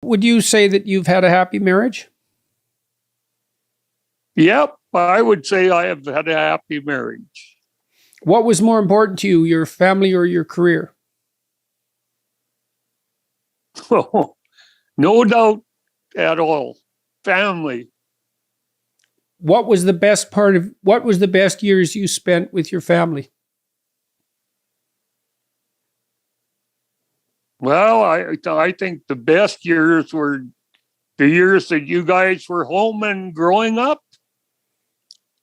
would you say that you've had a happy marriage? Yep, I would say I have had a happy marriage. What was more important to you, your family or your career? No doubt at all. Family. What was the best years you spent with your family? Well, I think the best years were the years that you guys were home and growing up.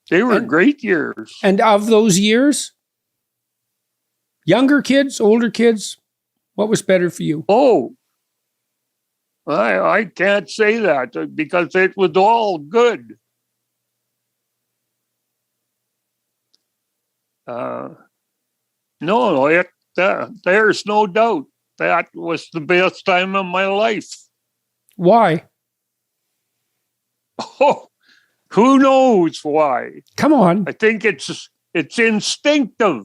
They were great years. And of those years, younger kids, older kids, what was better for you? Oh, I can't say that because it was all good. No, there's no doubt that was the best time of my life. Why? Oh, who knows why? Come on. I think it's instinctive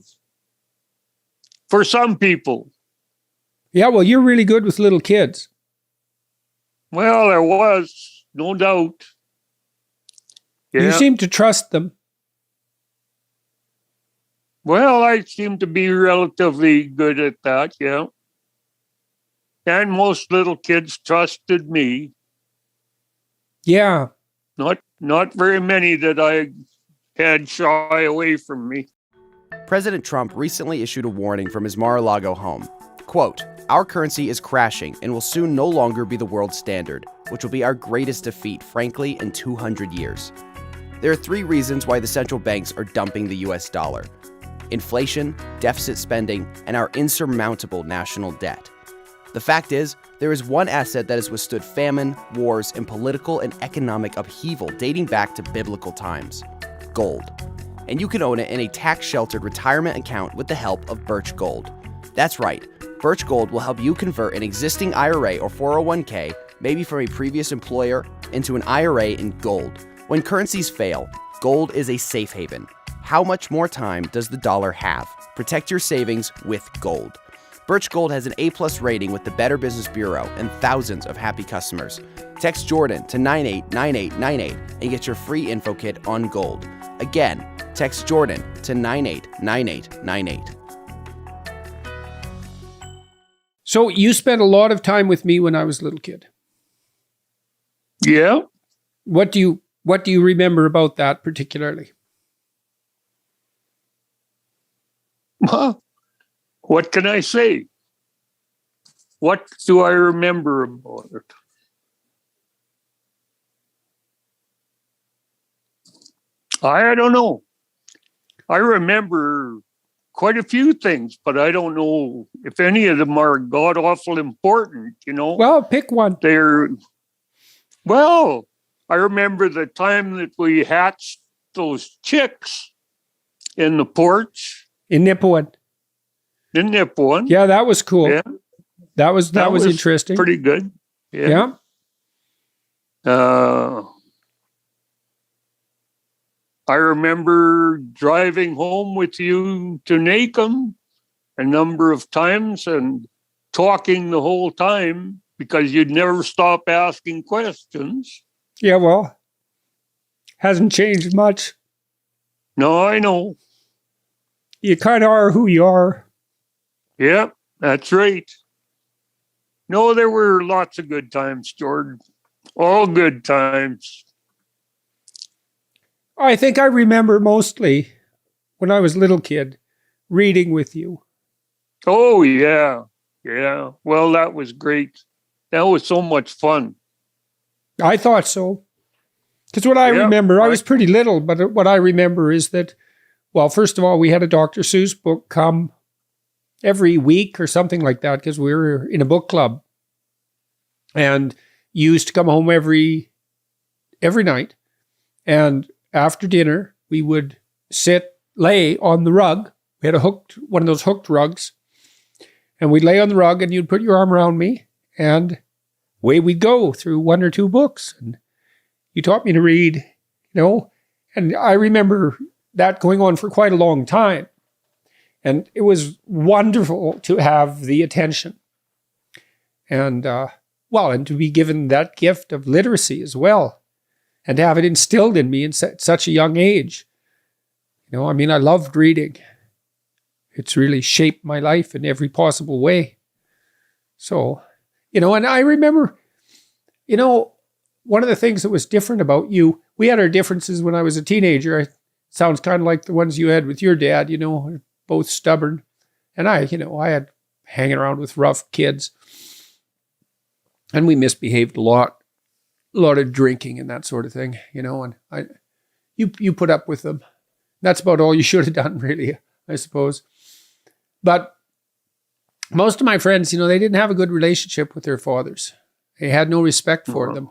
for some people. Yeah, well, you're really good with little kids. Well, there was, no doubt. Yeah. You seem to trust them. Well, I seem to be relatively good at that, yeah. And most little kids trusted me. Yeah. Not very many that I had shy away from me. President Trump recently issued a warning from his Mar-a-Lago home. Quote, "Our currency is crashing and will soon no longer be the world standard, which will be our greatest defeat, frankly, in 200 years. There are 3 reasons why the central banks are dumping the US dollar: inflation, deficit spending, and our insurmountable national debt. The fact is, there is one asset that has withstood famine, wars, and political and economic upheaval dating back to biblical times: gold. And you can own it in a tax-sheltered retirement account with the help of Birch Gold. That's right, Birch Gold will help you convert an existing IRA or 401k, maybe from a previous employer, into an IRA in gold. When currencies fail, gold is a safe haven. How much more time does the dollar have? Protect your savings with gold. Birch Gold has an A+ rating with the Better Business Bureau and thousands of happy customers. Text Jordan to 989898 and get your free info kit on gold. Again, text Jordan to 989898. So you spent a lot of time with me when I was a little kid. Yeah. What do you remember about that particularly? Well, what can I say? What do I remember about it? I don't know. I remember quite a few things, but I don't know if any of them are god awful important, you know? Well, pick one. Well, I remember the time that we hatched those chicks in the porch. In Nipawin. Yeah, that was cool. Yeah. That was interesting. Pretty good. Yeah. I remember driving home with you to Nacum a number of times and talking the whole time because you'd never stop asking questions. Yeah, well, hasn't changed much. No, I know. You kind of are who you are. Yeah, that's right. No, there were lots of good times, Jordan. All good times. I think I remember mostly when I was a little kid reading with you. Oh, yeah. Yeah. Well, that was great. That was so much fun. I thought so. Because what I remember, I was pretty little, but what I remember is that, well, first of all, we had a Dr. Seuss book come every week or something like that because we were in a book club. And you used to come home every night. And after dinner, we would lay on the rug. We had one of those hooked rugs. And we'd lay on the rug and you'd put your arm around me and away we'd go through 1 or 2 books. And you taught me to read, you know, and I remember that going on for quite a long time. And it was wonderful to have the attention. And well, and to be given that gift of literacy as well, and to have it instilled in me in such a young age. You know, I mean, I loved reading. It's really shaped my life in every possible way. So, you know, and I remember, you know, one of the things that was different about you, we had our differences when I was a teenager. It sounds kind of like the ones you had with your dad, you know, both stubborn. And I had hanging around with rough kids. And we misbehaved a lot of drinking and that sort of thing, you know, and you put up with them. That's about all you should have done, really, I suppose. But most of my friends, you know, they didn't have a good relationship with their fathers. They had no respect for them.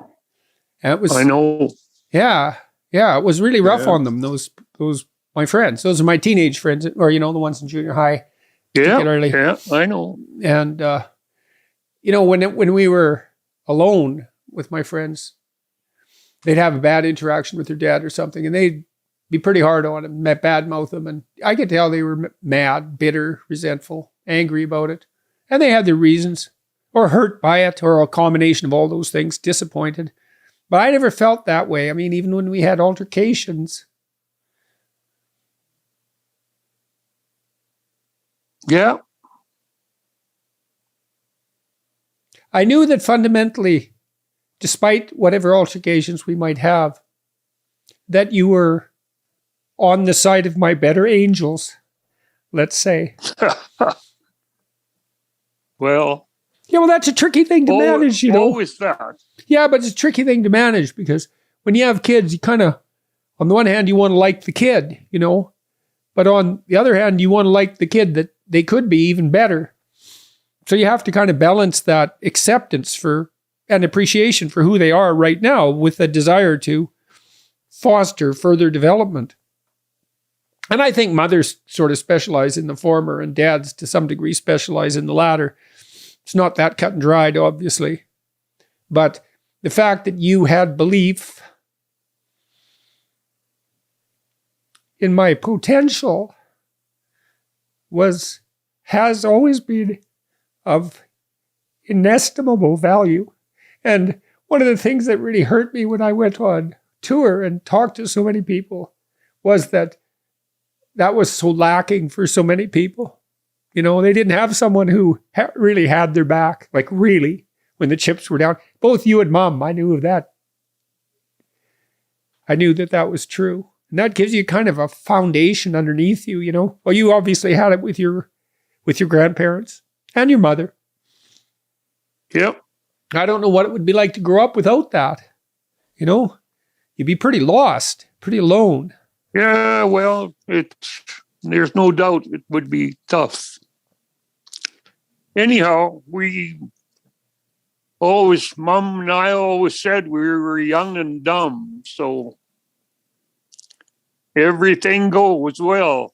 And it was, I know. Yeah, it was really rough on them, those my friends. Those are my teenage friends, or, you know, the ones in junior high. Particularly. Yeah, I know. And, you know, when we were alone with my friends, they'd have a bad interaction with their dad or something, and they'd be pretty hard on him, badmouth him. And I could tell they were mad, bitter, resentful, angry about it. And they had their reasons, or hurt by it, or a combination of all those things, disappointed. But I never felt that way. I mean, even when we had altercations. Yeah. I knew that fundamentally, despite whatever altercations we might have, that you were on the side of my better angels, let's say. Well. Yeah, well, that's a tricky thing to manage, you know. Always that. Yeah, but it's a tricky thing to manage because when you have kids, you kind of, on the one hand, you want to like the kid, you know, but on the other hand, you want to like the kid that they could be even better. So you have to kind of balance that acceptance for and appreciation for who they are right now with a desire to foster further development. And I think mothers sort of specialize in the former and dads to some degree specialize in the latter. It's not that cut and dried, obviously. But the fact that you had belief in my potential has always been of inestimable value. And one of the things that really hurt me when I went on tour and talked to so many people was that was so lacking for so many people. You know, they didn't have someone who really had their back, like really, when the chips were down. Both you and Mom, I knew of that. I knew that was true. And that gives you kind of a foundation underneath you, you know. Well, you obviously had it with your grandparents and your mother. Yep. I don't know what it would be like to grow up without that. You know, you'd be pretty lost, pretty alone. Yeah, well, there's no doubt it would be tough. Anyhow, Mom and I always said we were young and dumb, so everything goes well.